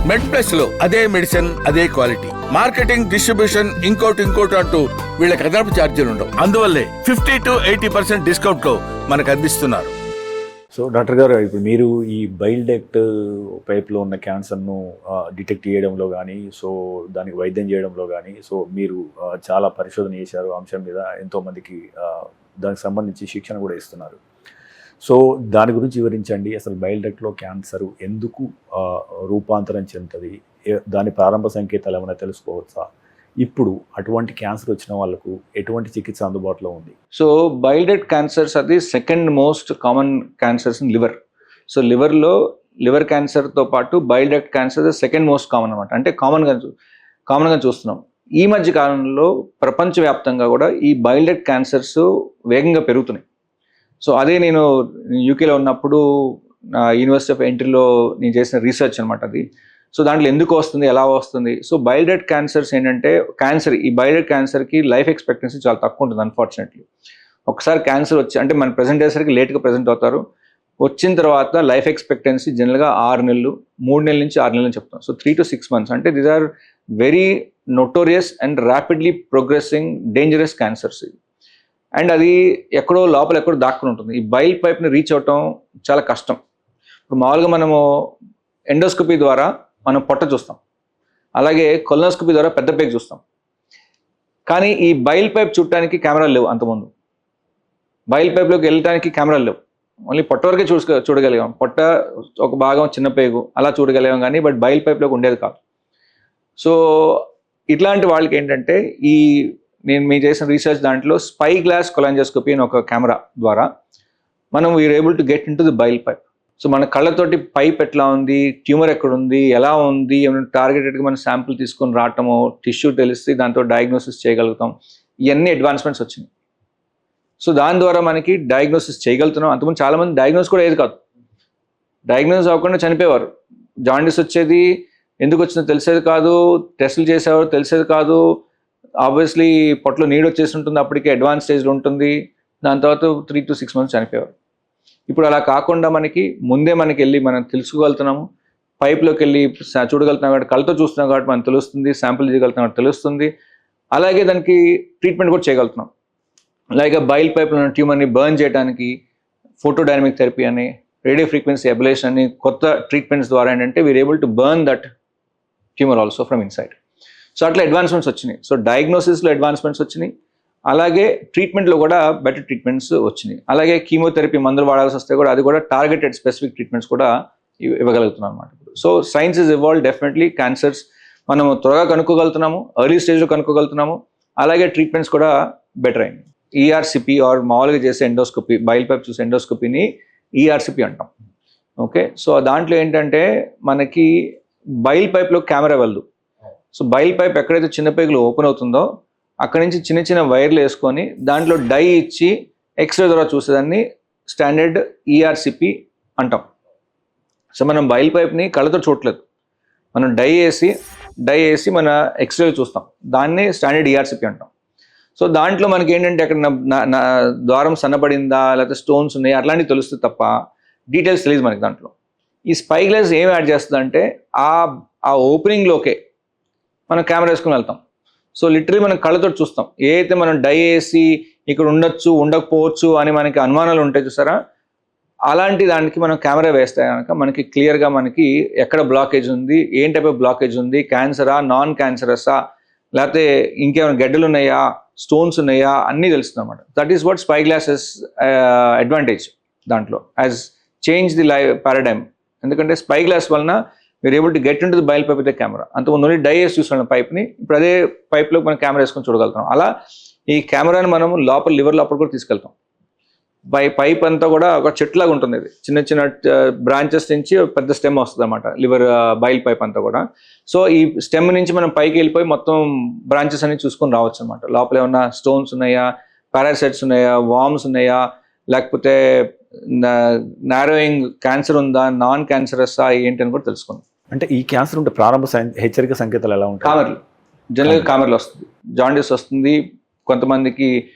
మెడ్ plus లో అదే medicine అదే క్వాలిటీ, మార్కెటింగ్ డిస్ట్రిబ్యూషన్ ఇంకోటి అంటూ వీళ్ళకి అదనపు ఛార్జీలు ఉండవు. అందువల్లే 50 to 80% డిస్కౌంట్ లో మనకు అందిస్తున్నారు. సో డాక్టర్ గారు, ఇప్పుడు మీరు ఈ బైల్ డక్ట్ పైప్లో ఉన్న క్యాన్సర్ను డిటెక్ట్ చేయడంలో కానీ, సో దానికి వైద్యం చేయడంలో కానీ, సో మీరు చాలా పరిశోధన చేశారు అంశం మీద, ఎంతోమందికి దానికి సంబంధించి శిక్షణ కూడా ఇస్తున్నారు. సో దాని గురించి వివరించండి. అసలు బైల్ డక్ట్లో క్యాన్సర్ ఎందుకు రూపాంతరం చెందుతుంది, దాని ప్రారంభ సంకేతాలు ఏమైనా తెలుసుకోవచ్చా, ఇప్పుడు అటువంటి క్యాన్సర్ వచ్చిన వాళ్ళకు ఎటువంటి చికిత్స అందుబాటులో ఉంది? సో బైల్ డక్ట్ క్యాన్సర్స్ అది second most common cancers in liver. So liver క్యాన్సర్తో పాటు bile duct cancer second most common అనమాట. అంటే కామన్గా చూస్తున్నాం. ఈ మధ్య కాలంలో ప్రపంచవ్యాప్తంగా కూడా ఈ బైల్ డక్ట్ క్యాన్సర్స్ వేగంగా పెరుగుతున్నాయి. సో అదే నేను యూకేలో ఉన్నప్పుడు యూనివర్సిటీ ఆఫ్ ఎంట్రీలో నేను చేసిన రీసెర్చ్ అనమాట అది. సో దాంట్లో ఎందుకు వస్తుంది, ఎలా వస్తుంది? సో బైల్ డక్ట్ క్యాన్సర్స్ ఏంటంటే, ఈ బైల్ డక్ట్ క్యాన్సర్కి లైఫ్ ఎక్స్పెక్టెన్సీ చాలా తక్కువ ఉంటుంది అన్ఫార్చునేట్లీ. ఒకసారి క్యాన్సర్ వచ్చి, అంటే మన ప్రజెంట్ అయ్యేసరికి లేట్గా ప్రజెంట్ అవుతారు. వచ్చిన తర్వాత లైఫ్ ఎక్స్పెక్టెన్సీ జనరల్గా 6 నెలలు, 3 నెలల నుంచి 6 నెలలు చెప్తాం. So 3 to 6 months. అంటే these are very notorious and rapidly progressing dangerous cancers. And అది ఎక్కడో దాక్కుని ఉంటుంది. ఈ బైల్ పైప్ని రీచ్ అవటం చాలా కష్టం. ఇప్పుడు మామూలుగా మనము ఎండోస్కోపీ ద్వారా మనం పొట్ట చూస్తాం, అలాగే కొలనోస్కోపీ ద్వారా పెద్ద పేగు చూస్తాం. కానీ ఈ బైల్ పైప్ చూడటానికి కెమెరాలు లేవు. అంతకుముందు బైల్ పైప్లోకి వెళ్ళటానికి కెమెరాలు లేవు. ఓన్లీ పొట్ట వరకే చూడగలిగాం. పొట్ట ఒక భాగం, చిన్న పేగు అలా చూడగలిగాం కానీ బట్ బైల్ పైప్లోకి ఉండేది కాదు. సో ఇట్లాంటి వాళ్ళకి ఏంటంటే, నేను మీరు చేసిన రీసెర్చ్ దాంట్లో స్పై గ్లాస్ కొలాంజోస్కోపీ అని ఒక కెమెరా ద్వారా మనం we're able to get in to the bile pipe. So మన కళ్ళతోటి పైప్ ఎట్లా ఉంది, ట్యూమర్ ఎక్కడ ఉంది, ఎలా ఉంది, ఏమైనా టార్గెటెడ్గా మనం శాంపుల్ తీసుకొని రావటము, టిష్యూ తెలిస్తే దాంతో డయాగ్నోసిస్ చేయగలుగుతాం. ఇవన్నీ అడ్వాన్స్మెంట్స్ వచ్చినాయి. సో దాని ద్వారా మనకి డయాగ్నోసిస్ చేయగలుగుతున్నాం. అంతకుముందు చాలామంది డయాగ్నోస్ కూడా ఏది కాదు, డయాగ్నోస్ అవ్వకుండా చనిపోయేవారు. జాండీస్ వచ్చేది, ఎందుకు వచ్చిందో తెలిసేది కాదు, టెస్టులు చేసేవారు తెలిసేది కాదు. ఆబ్వియస్లీ పొట్టలో నీడ్ వచ్చేసి ఉంటుంది, అప్పటికే అడ్వాన్స్ స్టేజ్లో ఉంటుంది. దాని తర్వాత 3 to 6 months చనిపోయేవారు. ఇప్పుడు అలా కాకుండా ముందే వెళ్ళి మనం తెలుసుకోగలుగుతున్నాము. పైప్లోకి వెళ్ళి చూడగలుగుతున్నాం కాబట్టి, కళ్ళతో చూస్తున్నాం కాబట్టి మనకు తెలుస్తుంది, శాంపుల్ చేయగలుగుతున్నాం కాబట్టి తెలుస్తుంది. అలాగే దానికి ట్రీట్మెంట్ కూడా చేయగలుగుతున్నాం. లైక్ బైల్ పైప్లో ఉన్న ట్యూమర్ని బర్న్ చేయడానికి ఫోటోడైనమిక్ థెరపీ అని, రేడియో ఫ్రీక్వెన్సీ అబ్లేషన్ అని కొత్త ట్రీట్మెంట్స్ ద్వారా ఏంటంటే we're able to burn that tumour also from inside. So అట్లా అడ్వాన్స్మెంట్స్ వచ్చినాయి. సో డయాగ్నోసిస్లో అడ్వాన్స్మెంట్స్ వచ్చినాయి, అలాగే ట్రీట్మెంట్లో కూడా బెటర్ ట్రీట్మెంట్స్ వచ్చినాయి. అలాగే కీమోథెరపీ మందులు వాడాల్సి వస్తే కూడా అది కూడా టార్గెటెడ్ స్పెసిఫిక్ ట్రీట్మెంట్స్ కూడా ఇవ్వగలుగుతున్నాం అనమాట. So science is evolve definitely. Cancers మనము త్వరగా కనుక్కోగలుగుతున్నాము, ఎర్లీ స్టేజ్లో కనుక్కోగలుగుతున్నాము. అలాగే ట్రీట్మెంట్స్ కూడా బెటర్ అయింది. ఈఆర్సిపి ఆర్ మామూలుగా చేసే ఎండోస్కోపీ, బైల్ పైప్ చూసే ఎండోస్కోపీని ఈఆర్సిపి అంటాం. ఓకే, సో దాంట్లో ఏంటంటే మనకి బైల్ పైప్లో కెమెరా వెళ్ళదు. సో బైల్ పైప్ ఎక్కడైతే చిన్న పేగులు ఓపెన్ అవుతుందో అక్కడి నుంచి చిన్న చిన్న వైర్లు వేసుకొని దాంట్లో డై ఇచ్చి ఎక్స్రే ద్వారా చూసేదాన్ని స్టాండర్డ్ ఈఆర్సిపి అంటాం. సో మనం బైల్ పైప్ని కళ్ళతో చూడలేదు, మనం డై వేసి మన ఎక్స్రే చూస్తాం. దాన్ని స్టాండర్డ్ ఈఆర్సిపి అంటాం. సో దాంట్లో మనకి ఏంటంటే అక్కడ ద్వారం సన్నబడిందా, లేకపోతే స్టోన్స్ ఉన్నాయా అట్లాంటివి తెలుస్తుంది తప్ప డీటెయిల్స్ తెలియదు మనకి. దాంట్లో ఈ స్పై గ్లాస్ ఏం యాడ్ చేస్తుంది అంటే ఆ ఓపెనింగ్లోకే మనం కెమెరా వేసుకుని వెళ్తాం. సో లిటరలీ మనం కళ్ళతో చూస్తాం. ఏదైతే మనం డై వేసి ఇక్కడ ఉండొచ్చు ఉండకపోవచ్చు అని మనకి అనుమానాలు ఉంటాయి చూసారా, అలాంటి దానికి మనం కెమెరా వేస్తే కనుక మనకి క్లియర్గా మనకి ఎక్కడ బ్లాకేజ్ ఉంది, ఏం టైప్ ఆఫ్ బ్లాకేజ్ ఉంది, క్యాన్సరా, నాన్ క్యాన్సరసా, లేకపోతే ఇంకేమైనా గడ్డలు ఉన్నాయా, స్టోన్స్ ఉన్నాయా అన్నీ తెలుస్తుంది అనమాట. That is what spy glasses advantage దాంట్లో యాజ్ చేంజ్ ది పారాడైమ్. ఎందుకంటే స్పై గ్లాస్ వలన మీరు able to get in to the bile pipe with the camera. అంతకుముందు ఓన్లీ డై వేసి చూస్తున్నాం పైప్ని, ఇప్పుడు అదే పైప్లో మనం కెమెరా వేసుకొని చూడగలుగుతాం. అలా ఈ కెమెరాని మనం లివర్ లోపల కూడా తీసుకెళ్తాం. పైప్ అంతా కూడా ఒక చెట్లాగా ఉంటుంది. ఇది చిన్న చిన్న బ్రాంచెస్ నుంచి పెద్ద స్టెమ్ వస్తుంది అనమాట లివర్ బైల్ పైప్ అంతా కూడా. సో ఈ స్టెమ్ నుంచి మనం పైకి వెళ్ళిపోయి మొత్తం బ్రాంచెస్ అన్ని చూసుకొని రావచ్చు అనమాట. లోపల ఏమన్నా స్టోన్స్ ఉన్నాయా, పారాసైట్స్ ఉన్నాయా, వార్మ్స్ ఉన్నాయా, లేకపోతే నారోయింగ్ క్యాన్సర్ ఉందా, నాన్ క్యాన్సరసా ఏంటి అని కూడా తెలుసుకుందాం. అంటే ఈ క్యాన్సర్ ఉంటే ప్రారంభ హెచ్చరిక సంకేతాలు ఎలా ఉంటాయి? కామెర్లు, జనరల్గా కామెర్లు వస్తుంది, జాండీస్ వస్తుంది, కొంతమందికి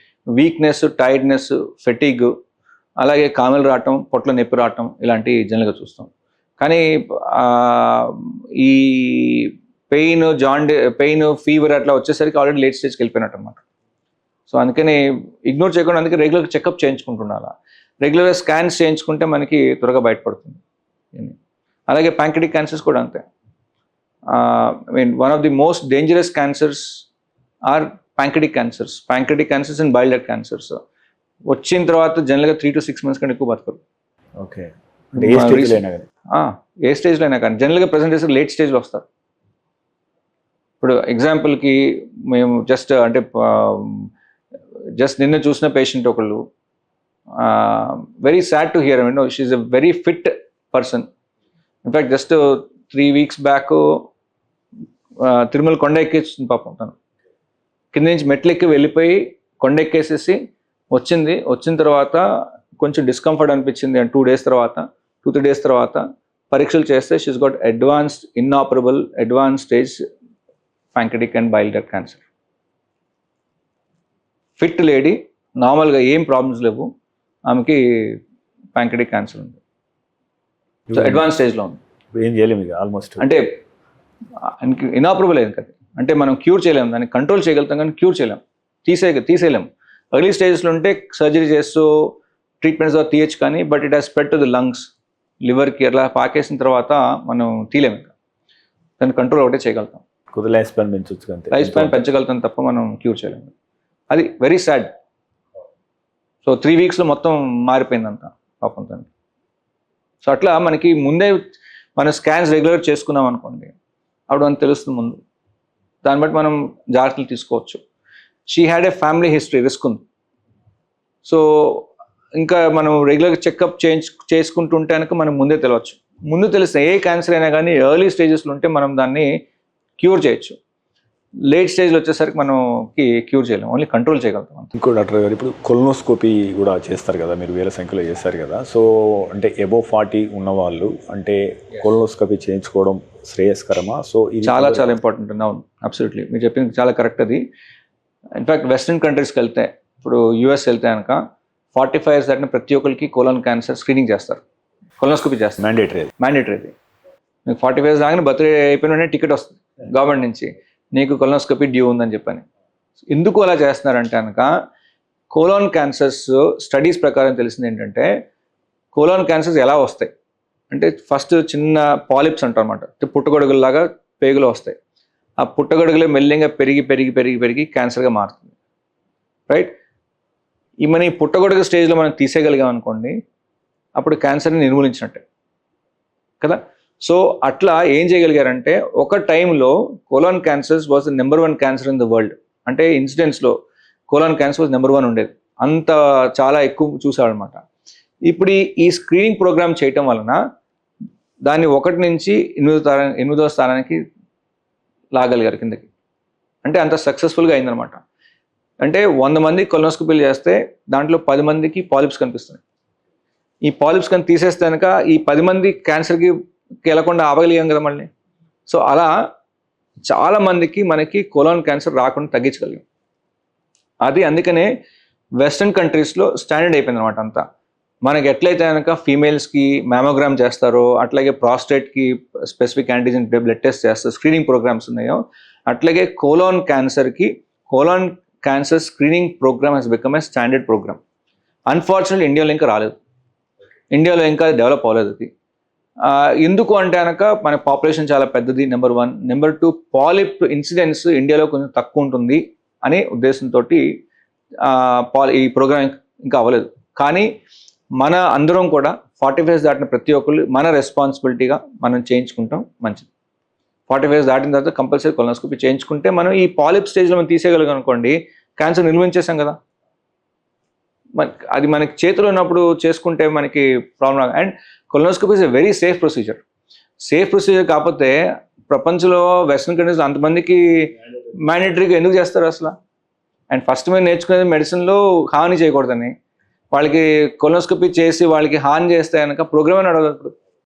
వీక్నెస్, టైర్డ్నెస్, ఫెటిగ్, అలాగే కామెలు రావటం, పొట్ల నొప్పి రావటం ఇలాంటివి జనరల్గా చూస్తాం. కానీ ఈ పెయిన్ ఫీవర్ అట్లా వచ్చేసరికి ఆల్రెడీ లేట్ స్టేజ్కి వెళ్ళిపోయినట్టు అనమాట. సో అందుకని ఇగ్నోర్ చేయకుండా అందుకే రెగ్యులర్ చెకప్ చేయించుకుంటున్నారా, రెగ్యులర్గా స్కాన్స్ చేయించుకుంటే మనకి త్వరగా బయటపడుతుంది. అలాగే ప్యాంక్రియాటిక్ క్యాన్సర్స్ కూడా అంతే. One of the most dangerous cancers are pancreatic cancers and bile duct cancers. వచ్చిన తర్వాత జనరల్గా 3 to 6 months కంటే ఎక్కువ బతకరు. ఓకే, ఏ స్టేజ్లో అయినా కానీ ఏ స్టేజ్లో అయినా కానీ జనరల్గా ప్రజెంట్ చేస్తే లేట్ స్టేజ్లో వస్తారు. ఇప్పుడు ఎగ్జాంపుల్కి మేము జస్ట్ నిన్న చూసిన పేషెంట్ ఒకళ్ళు, very sad to hear. She is a very fit person. In fact just 3 weeks back Tirumala కొండ ఎక్కేస్తుంది పాపం. తను కింద నుంచి మెట్లెక్కి వెళ్ళిపోయి కొండ ఎక్కేసేసి వచ్చిన తర్వాత కొంచెం డిస్కంఫర్ట్ అనిపించింది. అండ్ 2-3 days తర్వాత పరీక్షలు చేస్తే she's got inoperable advance stage pancreatic and bile duct cancer. Fit lady, నార్మల్గా ఏం ప్రాబ్లమ్స్ లేవు, ఆమెకి ప్యాంక్రియాటిక్ క్యాన్సర్ ఉంది. సో అడ్వాన్స్ స్టేజ్లో ఉంది. ఏం చేయలేము ఇక ఆల్మోస్ట్. అంటే ఇనాపరబుల్ అయింది కదా, అంటే మనం క్యూర్ చేయలేము, దాన్ని కంట్రోల్ చేయగలుగుతాం కానీ క్యూర్ చేయలేము, తీసేయలేము. ఎర్లీ స్టేజెస్లో ఉంటే సర్జరీ చేస్తూ ట్రీట్మెంట్స్ తీయచ్చు కానీ, but it has spread to the lungs, లివర్కి అట్లా పాకేసిన తర్వాత మనం తీయలేము. ఇంకా దాన్ని కంట్రోల్ ఒకటే చేయగలుగుతాం, లైఫ్ స్పాన్ పెంచవచ్చు, లైఫ్ స్పాన్ పెంచగలుగుతాం తప్ప మనం క్యూర్ చేయలేము. అది వెరీ సాడ్. సో 3 weeksలో మొత్తం మారిపోయిందంతా పాపం తను. సో అట్లా మనకి ముందే మనం స్కాన్స్ రెగ్యులర్ చేసుకున్నాం అనుకోండి, అప్పుడు మనకు తెలుస్తుంది ముందు, దాన్ని బట్టి మనం జాగ్రత్తలు తీసుకోవచ్చు. She had a family history, risk ఉంది. సో ఇంకా మనం రెగ్యులర్గా చెకప్ చేసుకుంటుంటే కనుక మనం ముందే తెలియచ్చు. ముందు తెలిస్తే ఏ క్యాన్సర్ అయినా కానీ ఎర్లీ స్టేజెస్లో ఉంటే మనం దాన్ని క్యూర్ చేయొచ్చు. లేట్ స్టేజ్లో వచ్చేసరికి మనకి క్యూర్ చేయలేము, ఓన్లీ కంట్రోల్ చేయగలుగుతాం. ఇంకో డాక్టర్ గారు, ఇప్పుడు కొలనోస్కోపీ కూడా చేస్తారు కదా, మీరు వేల సంఖ్యలో చేస్తారు కదా. సో అంటే అబోవ్ 40 ఉన్నవాళ్ళు అంటే కొలనోస్కోపీ చేయించుకోవడం శ్రేయస్కరమా? సో ఇది చాలా ఇంపార్టెంట్. అవును, అబ్సల్యూట్లీ మీరు చెప్పింది చాలా కరెక్ట్. అది ఇన్ఫ్యాక్ట్ వెస్ట్రన్ కంట్రీస్కి వెళ్తే, ఇప్పుడు US వెళ్తే కనుక 45 years దాటిన ప్రతి ఒక్కరికి కోలన్ క్యాన్సర్ స్క్రీనింగ్ చేస్తారు, కొలనోస్కోపీ చేస్తారు. మ్యాండేటరీ అది. మీకు 45 years దాకా బర్త్డే అయిపోయిన వెంటనే టికెట్ వస్తుంది గవర్నమెంట్ నుంచి, నీకు కొలనోస్కోపీ డ్యూ ఉందని చెప్పని. ఎందుకు అలా చేస్తున్నారంటే కనుక కోలాన్ క్యాన్సర్స్ స్టడీస్ ప్రకారం తెలిసింది ఏంటంటే, కోలాన్ క్యాన్సర్స్ ఎలా వస్తాయి అంటే ఫస్ట్ చిన్న పాలిప్స్ అంటారు అనమాట, పుట్టగొడుగుల్లాగా పేగులు వస్తాయి. ఆ పుట్టగొడుగులే మెల్లిగా పెరిగి క్యాన్సర్గా మారుతుంది. రైట్? మన ఈ పుట్టగొడుగు స్టేజ్లో మనం తీసేయగలిగాం అనుకోండి, అప్పుడు క్యాన్సర్ని నిర్మూలించినట్టే కదా. సో అట్లా ఏం చేయగలిగారంటే, ఒక టైంలో colon cancers was the number 1 cancer in the world. అంటే ఇన్సిడెంట్స్లో కోలాన్ క్యాన్సర్ వాజ్ నెంబర్ 1 ఉండేది, అంత చాలా ఎక్కువ చూసాడనమాట. ఇప్పుడు ఈ స్క్రీనింగ్ ప్రోగ్రామ్ చేయటం వలన దాన్ని 1 నుంచి 8వ స్థానానికి లాగలిగారు కిందకి. అంటే అంత సక్సెస్ఫుల్గా అయిందనమాట. అంటే 100 మంది కొలనోస్కోపీలు చేస్తే దాంట్లో 10 మందికి పాలిప్స్ కనిపిస్తున్నాయి. ఈ పాలిప్స్ కానీ తీసేస్తే కనుక ఈ 10 మంది క్యాన్సర్కి వెళ్ళకుండా ఆపగలిగాం కదా మళ్ళీ. సో అలా చాలా మందికి మనకి కోలాన్ క్యాన్సర్ రాకుండా తగ్గించగలిగాం. అది అందుకనే వెస్ట్రన్ కంట్రీస్లో స్టాండర్డ్ అయిపోయింది అనమాట అంతా. మనకి ఎట్లయితే కనుక ఫీమేల్స్కి మ్యామోగ్రామ్ చేస్తారో, అట్లాగే ప్రాస్టేట్కి స్పెసిఫిక్ యాంటీజెన్ బ్లడ్ టెస్ట్ చేస్తారు, స్క్రీనింగ్ ప్రోగ్రామ్స్ ఉన్నాయో, అట్లాగే colon cancer screening programme has become a standard programme. Unfortunately ఇండియాలో ఇంకా రాలేదు, ఇండియాలో ఇంకా డెవలప్ అవ్వలేదు అది. ఎందుకు అంటే కనుక మన పాపులేషన్ చాలా పెద్దది, నెంబర్ 1. నెంబర్ 2, పాలిప్ ఇన్సిడెన్స్ ఇండియాలో కొంచెం తక్కువ ఉంటుంది అనే ఉద్దేశంతో ఈ ప్రోగ్రామ్ ఇంకా అవ్వలేదు. కానీ మన అందరం కూడా 45 years దాటిన ప్రతి ఒక్కరు మన రెస్పాన్సిబిలిటీగా మనం చేయించుకుంటాం మంచిది. 45 years దాటిన తర్వాత కంపల్సరీ కొలనోస్కోపీ చేయించుకుంటే మనం ఈ పాలిప్ స్టేజ్లో మనం తీసేయగలిగాం అనుకోండి, క్యాన్సర్ నిర్మించేసాం కదా. అది మనకి చేతిలో ఉన్నప్పుడు చేసుకుంటే మనకి problem. And colonoscopy is a very safe procedure కాకపోతే ప్రపంచంలో వెస్ట్రన్ కంట్రీస్లో అంతమందికి మ్యాండేటరీగా ఎందుకు చేస్తారు అసలు? అండ్ ఫస్ట్ మీరు నేర్చుకునేది మెడిసిన్లో హాని చేయకూడదని. వాళ్ళకి కొలనోస్కోపీ చేసి వాళ్ళకి హాని చేస్తే కనుక ప్రోగ్రామే నడవదు.